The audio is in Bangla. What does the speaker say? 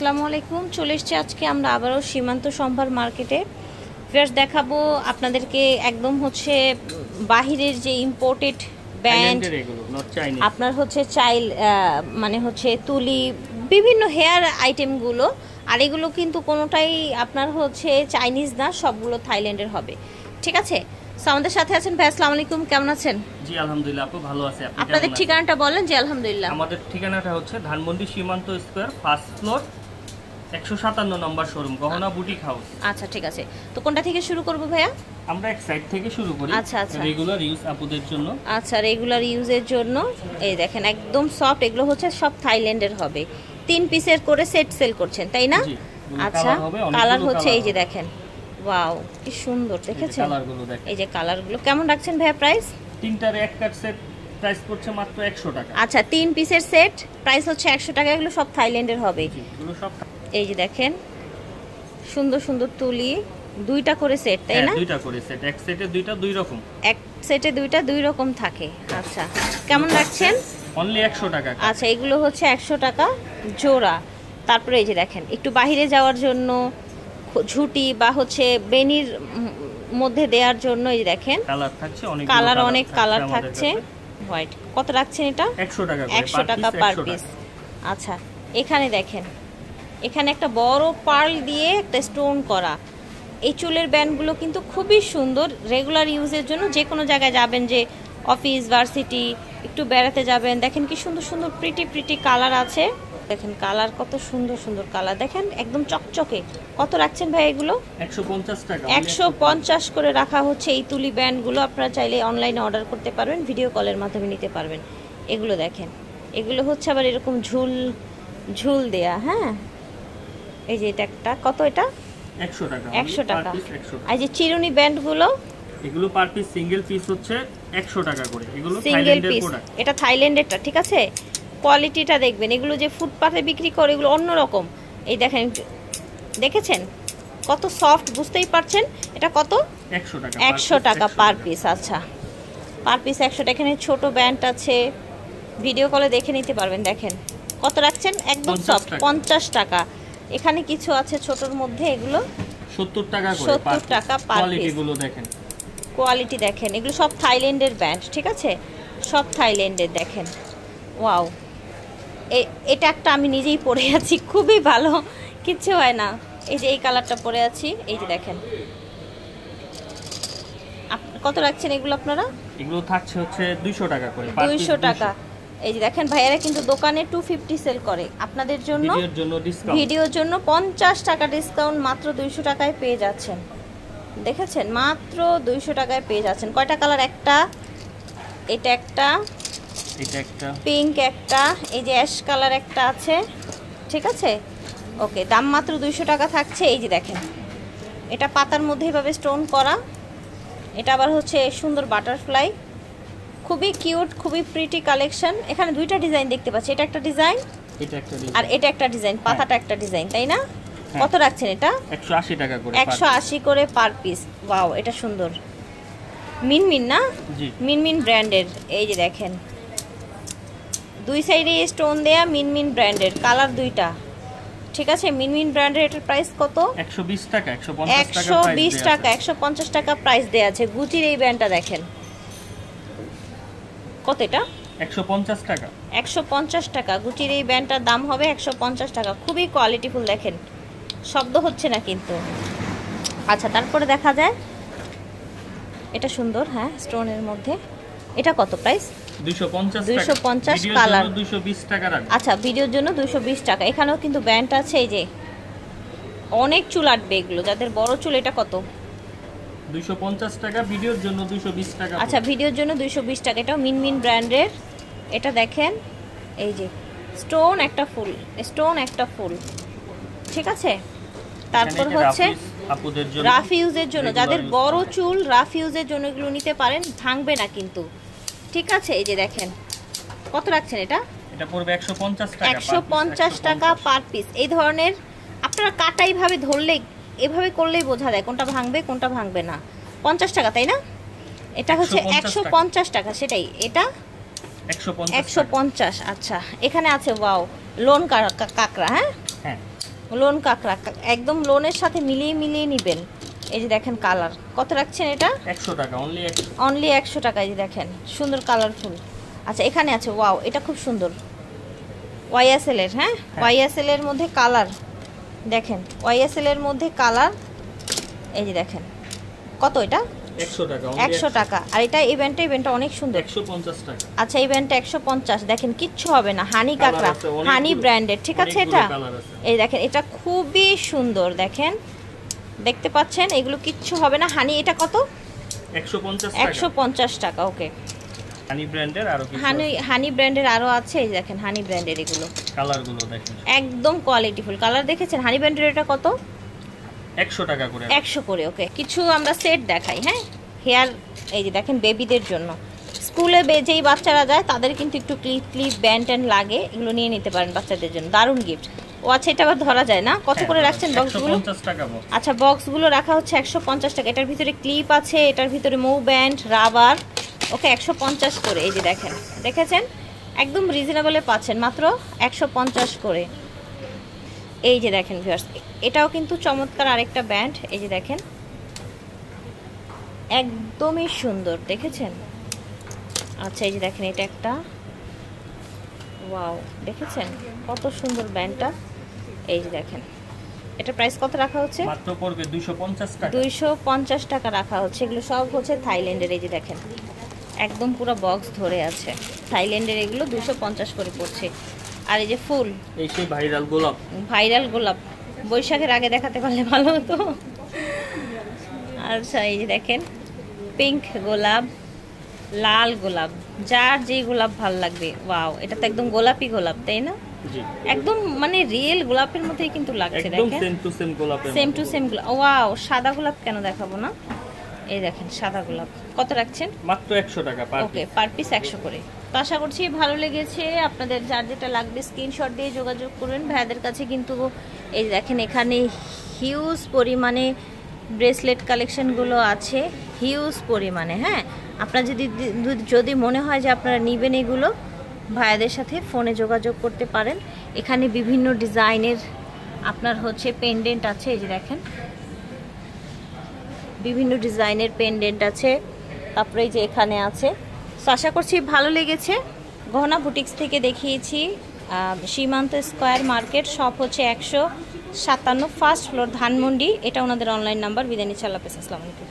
আসসালামু আলাইকুম। চলে এসেছি আজকে আমরা আবারও সীমান্ত সম্ভার মার্কেটে। ফেয়ার্স দেখাবো আপনাদেরকে একদম হচ্ছে বাহিরের যে ইম্পোর্টেড ব্যান্ড, আপনার হচ্ছে মানে হচ্ছে তুলি, বিভিন্ন হেয়ার আইটেমগুলো। আর এগুলো কিন্তু কোনোটাই আপনার হচ্ছে চাইনিজ না, সবগুলো থাইল্যান্ডের হবে। ঠিক আছে, সো আমাদের সাথে আছেন ভাই। আসসালামু আলাইকুম, কেমন আছেন? জি আলহামদুলিল্লাহ, আপু ভালো আছি। আপনাদের ঠিকানাটা বলেন। জি আলহামদুলিল্লাহ, আমাদের ঠিকানাটা হচ্ছে ধানমন্ডি সীমান্ত স্কয়ার, ফার্স্ট ফ্লোর, 157 নম্বর শোরুম, গহনা বুটিক হাউস। আচ্ছা ঠিক আছে, তো কোনটা থেকে শুরু করব ভাইয়া? আমরা এক সাইড থেকে শুরু করি। আচ্ছা আচ্ছা, রেগুলার ইউজ আপুদের জন্য। আচ্ছা, রেগুলার ইউজের জন্য এই দেখেন একদম সফট। এগুলো হচ্ছে সব থাইল্যান্ডের হবে। 3 পিসের করে সেট সেল করছেন তাই না? আচ্ছা, কালার হচ্ছে এই যে দেখেন, ওয়াও কি সুন্দর, দেখেছেন এই যে কালারগুলো। কেমন রাখছেন ভাইয়া প্রাইস? তিনটার এক কাট সেট প্রাইস পড়ছে মাত্র 100 টাকা। আচ্ছা, 3 পিসের সেট প্রাইস হচ্ছে 100 টাকা। এগুলো সব থাইল্যান্ডের হবে। এগুলো সব এই যে দেখেন সুন্দর সুন্দর তুলি, 2টা করে সেট তাই না? 2টা করে সেট, এক সেটে 2টা দুই রকম, এক সেটে 2টা দুই রকম থাকে। আচ্ছা, কেমন রাখছেন? অনলি 100 টাকা। আচ্ছা, এগুলো হচ্ছে 100 টাকা জোড়া। তারপরে এই যে দেখেন একটু বাইরে যাওয়ার জন্য ঝুটি বা হচ্ছে বেনির মধ্যে দেওয়ার জন্য এই যে দেখেন কালার থাকছে, অনেক কালার থাকছে। হোয়াইট কত রাখছেন এটা? 100 টাকা। 100 টাকা পার পিস। আচ্ছা, এখানে দেখেন, এখানে একটা বড় পার্ল দিয়ে একটা স্টোন করা। এই চুলের ব্যান্ডগুলো কিন্তু খুবই সুন্দর, রেগুলার ইউজের জন্য। যে কোনো জায়গায় যাবেন, যে অফিস, ভার্সিটি, একটু বেড়াতে যাবেন, দেখেন কি সুন্দর সুন্দর প্রিটি কালার আছে। দেখেন কালার কত সুন্দর সুন্দর কালার, দেখেন একদম চকচকে। কত রাখছেন ভাই এগুলো? 150 টাকা। 150 করে রাখা হচ্ছে এই তুলি ব্যান্ডগুলো। আপনারা চাইলে অনলাইনে অর্ডার করতে পারবেন, ভিডিও কলের মাধ্যমে নিতে পারবেন। এগুলো দেখেন, এগুলো হচ্ছে আবার এরকম ঝুল দেয়া। হ্যাঁ, এই যে এটা একটা, কত এটা? 100 টাকা। 100 টাকা। এই যে চিরুনি ব্যান্ডগুলো, এগুলো পার পিস সিঙ্গেল পিস হচ্ছে 100 টাকা করে। এগুলো সিঙ্গেল পিস, এটা থাইল্যান্ডেরটা। ঠিক আছে, কোয়ালিটিটা দেখবেন। এগুলো যে ফুটপাতে বিক্রি করে এগুলো অন্যরকম। এই দেখেন, দেখেছেন কত সফট, বুঝতেই পারছেন। এটা কত? 100 টাকা। 100 টাকা পার পিস। আচ্ছা, পার পিস 100 টাকা। এখানে ছোট ব্যান্ড আছে, ভিডিও কলে দেখে নিতে পারবেন। দেখেন কত রাখছেন? একদম সফট, 50 টাকা। এখানে কিছু আছে ছোটর মধ্যে, এগুলো 70 টাকা করে। 70 টাকা পার পিস। এগুলো দেখেন, কোয়ালিটি দেখেন। এগুলো সব থাইল্যান্ডের ব্যান্ড, ঠিক আছে, সব থাইল্যান্ডের। দেখেন ওয়াও, এটা একটা আমি নিজেই পরে আছি, খুবই ভালো, কিচ্ছু হয় না। এই যে এই কালারটা পরে আছি, এই যে দেখেন। কত রাখছেন এগুলো আপনারা? এগুলো থাকছে হচ্ছে 200 টাকা করে। 200 টাকা। এই যে দেখেন, ভাইয়ারা কিন্তু দোকানে 250 সেল করে। আপনাদের জন্য ভিডিওর জন্য 50 টাকা ডিসকাউন্ট, মাত্র 200 টাকায় পেয়ে যাচ্ছেন। দেখেছেন, মাত্র 200 টাকায় পেয়ে যাচ্ছেন। কয়টা কালার? একটা, এটা একটা, এটা একটা, পিঙ্ক একটা, এই যে অ্যাশ কালার একটা আছে। ঠিক আছে, ওকে, দাম মাত্র 200 টাকা থাকছে। এই যে দেখেন, এটা পাতার মধ্যে এভাবে স্টোন করা। এটা আবার হচ্ছে সুন্দর বাটারফ্লাই, খুবই কিউট, খুবই প্রিটি কালেকশন। এখানে 2টা ডিজাইন দেখতে পাচ্ছি, এটা একটা ডিজাইন, এটা একটা ডিজাইন, আর এটা একটা ডিজাইন, পাতাটা একটা ডিজাইন, তাই না? কত রাখছেন এটা? 180 টাকা করে। 180 করে পার পিস। ওয়াও, এটা সুন্দর, মিনমিন না? জি, মিনমিন ব্র্যান্ডের। এই যে দেখেন, 2 সাইডে স্টোন দেয়া, মিনমিন ব্র্যান্ডের, কালার 2টা। ঠিক আছে, মিনমিন ব্র্যান্ডের। এটার প্রাইস কত? 120 টাকা। 150 টাকা। 120 টাকা, 150 টাকা প্রাইস দেয়া আছে। গুচির এই ব্র্যান্ডটা দেখেন, কত এটা? 150 টাকা। 150 টাকা। গুচির এই ব্র্যান্ডটার দাম হবে 150 টাকা। খুবই কোয়ালিটিফুল, দেখেন শব্দ হচ্ছে না কিন্তু। আচ্ছা, তারপরে দেখা যায় এটা সুন্দর, হ্যাঁ, স্টোনের মধ্যে। এটা কত প্রাইস? 250 কালার, 220 টাকা রাখবো। আচ্ছা, ভিডিওর জন্য 220 টাকা। এখানেও কিন্তু ব্যান্ড আছে, এই যে অনেক চুল আটবে এগুলো, যাদের বড় চুল। এটা কত? 250 টাকা, ভিডিওর জন্য 220 টাকা। আচ্ছা, ভিডিওর জন্য 220 টাকা। এটাও মিনমিন ব্র্যান্ডের। এটা দেখেন, এই যে স্টোন একটা ফুল, স্টোন একটা ফুল। ঠিক আছে, তারপর হচ্ছে আপুদের জন্য, রাফ ইউজের জন্য, যাদের বড় চুল, রাফ ইউজের জন্য এগুলো নিতে পারেন, ভাঙবে না কিন্তু। ঠিক আছে, এই যে দেখেন, কত রাখছেন এটা? এটা পড়বে 150 টাকা। 150 টাকা পার পিস। এই ধরনের আপনারা কাটা এইভাবে ধরলে, এভাবে করলেই বোঝা যায় কোনটা ভাঙবে কোনটা ভাঙবে না। 50 টাকা, তাই না? এটা হচ্ছে 150 টাকা, সেটাই। এটা 150। 150। আচ্ছা, এখানে আছে ওয়াও, লোন কাঁকড়া। হ্যাঁ, লোন কাঁকড়া, একদম লোনের সাথে মিলিয়ে মিলিয়ে নেবেন। এই যে দেখেন কালার, কত রাখছেন এটা? 100 টাকা, অনলি 100 টাকা। এই যে দেখেন সুন্দর কালারফুল। আচ্ছা এখানে আছে, ওয়াও এটা খুব সুন্দর, ওয়াইএসএল এর, হ্যাঁ ওয়াইএসএল এর মধ্যে কালার দেখেন, ওয়াইএসএল এর মধ্যে কালার। এই যে দেখেন কত এটা? 100 টাকা, 100 টাকা। আর এটা ইভেন্টটা অনেক সুন্দর, 150 টাকা। আচ্ছা ইভেন্টটা 150। দেখেন কিচ্ছু হবে না, হানি কাঁকড়া, হানি ব্র্যান্ডেড, ঠিক আছে এটা। এই দেখেন এটা খুবই সুন্দর, দেখেন দেখতে পাচ্ছেন, এগুলো কিচ্ছু হবে না, হানি। এটা কত? 150 টাকা। 150 টাকা, ওকে। হানি ব্র্যান্ডের আরো কিছু, হানি ব্র্যান্ডের আরো আছে। এই দেখেন হানি ব্র্যান্ডের এগুলো কালারগুলো দেখেন একদম কোয়ালিটিফুল কালার। দেখেছেন হানি ব্র্যান্ডের এটা কত? 100 টাকা করে। 100 করে, ওকে। কিছু আমরা সেট দেখাই, হ্যাঁ হেয়ার। এই যে দেখেন বেবিদের জন্য, স্কুলে যেই বাচ্চারা যায় তাদের কিন্তু একটু ক্লিপ ব্যান্ড ট্যান্ড লাগে, এগুলো নিয়ে নিতে পারেন বাচ্চাদের জন্য, দারুণ গিফট। ও আচ্ছা এটা আবার ধরা যায় না, কত করে রাখছেন বক্সগুলো? 150 টাকা বক্স। আচ্ছা বক্সগুলো রাখা হচ্ছে 150 টাকা। এটার ভিতরে ক্লিপ আছে, এটার ভিতরে মৌ ব্যান্ড, রাবার, ওকে 150 করে। এই যে দেখেন, দেখেছেন একদম রিজনেবলে পাচ্ছেন, মাত্র 150 করে। এই যে দেখেন ভিউয়ার্স, এটাও কিন্তু চমৎকার আরেকটা ব্যান্ড। এই যে দেখেন একদমই সুন্দর, দেখেছেন? আচ্ছা এই যে দেখেন এটা একটা, ওয়াও দেখেছেন কত সুন্দর ব্যান্ডটা। এই যে দেখেন এটা প্রাইস কত রাখা হচ্ছে? মাত্র পড়বে 250 টাকা। 250 টাকা রাখা হচ্ছে। এগুলো সব হচ্ছে থাইল্যান্ডের। এই যে দেখেন একদম পুরো বক্স ধরে আছে, থাইল্যান্ডের। এগুলো 250 করে পড়ছে। আর এই যে ফুল, এই সেই ভাইরাল গোলাপ, ভাইরাল গোলাপ, বৈশাখের আগে দেখাতে পারলে ভালো হতো। আচ্ছা এই যে দেখেন পিঙ্ক গোলাপ, লাল গোলাপ, যার যে গোলাপ ভালো লাগবে। ওয়াও এটা তো একদম গোলাপি গোলাপ, তাই না? জি একদম মানে রিয়েল গোলাপের মতোই কিন্তু লাগছে, একদম দেখেন সেম টু সেম গোলাপের, সেম টু সেম গোলাপ। ওয়াও সাদা গোলাপ কেন দেখাবো না। এই দেখেন সাদা গোলাপ, কত রাখছেন? মাত্র 100 টাকা পার। ওকে পার পিস 100 করে। তো আশা করছি ভালো লেগেছে। আপনাদের যার যেটা লাগবে স্ক্রিনশট দিয়ে যোগাযোগ করবেন। ভাইয়াদের কাছে কিন্তু এই দেখেন এখানে হিউজ পরিমাণে ব্রেসলেট কালেকশনগুলো আছে, হিউজ পরিমাণে। হ্যাঁ আপনার যদি মনে হয় যে আপনারা নেবেন এগুলো, ভাইয়াদের সাথে ফোনে যোগাযোগ করতে পারেন। এখানে বিভিন্ন ডিজাইনের আপনার হচ্ছে পেন্ডেন্ট আছে। এই যে দেখেন বিভিন্ন ডিজাইনের পেন্ডেন্ট আছে, তারপরে এই যে এখানে আছে। তো আশা করছি ভালো লেগেছে। গহনা বুটিক্স থেকে দেখিয়েছি সীমান্ত স্কয়ার মার্কেট, শপ হচ্ছে 157 ফার্স্ট ফ্লোর ধানমন্ডি। এটা ওনাদের অনলাইন নাম্বার। বিদায় নিচ্ছি, আল্লাহ হাফেজ, আসসালামু আলাইকুম।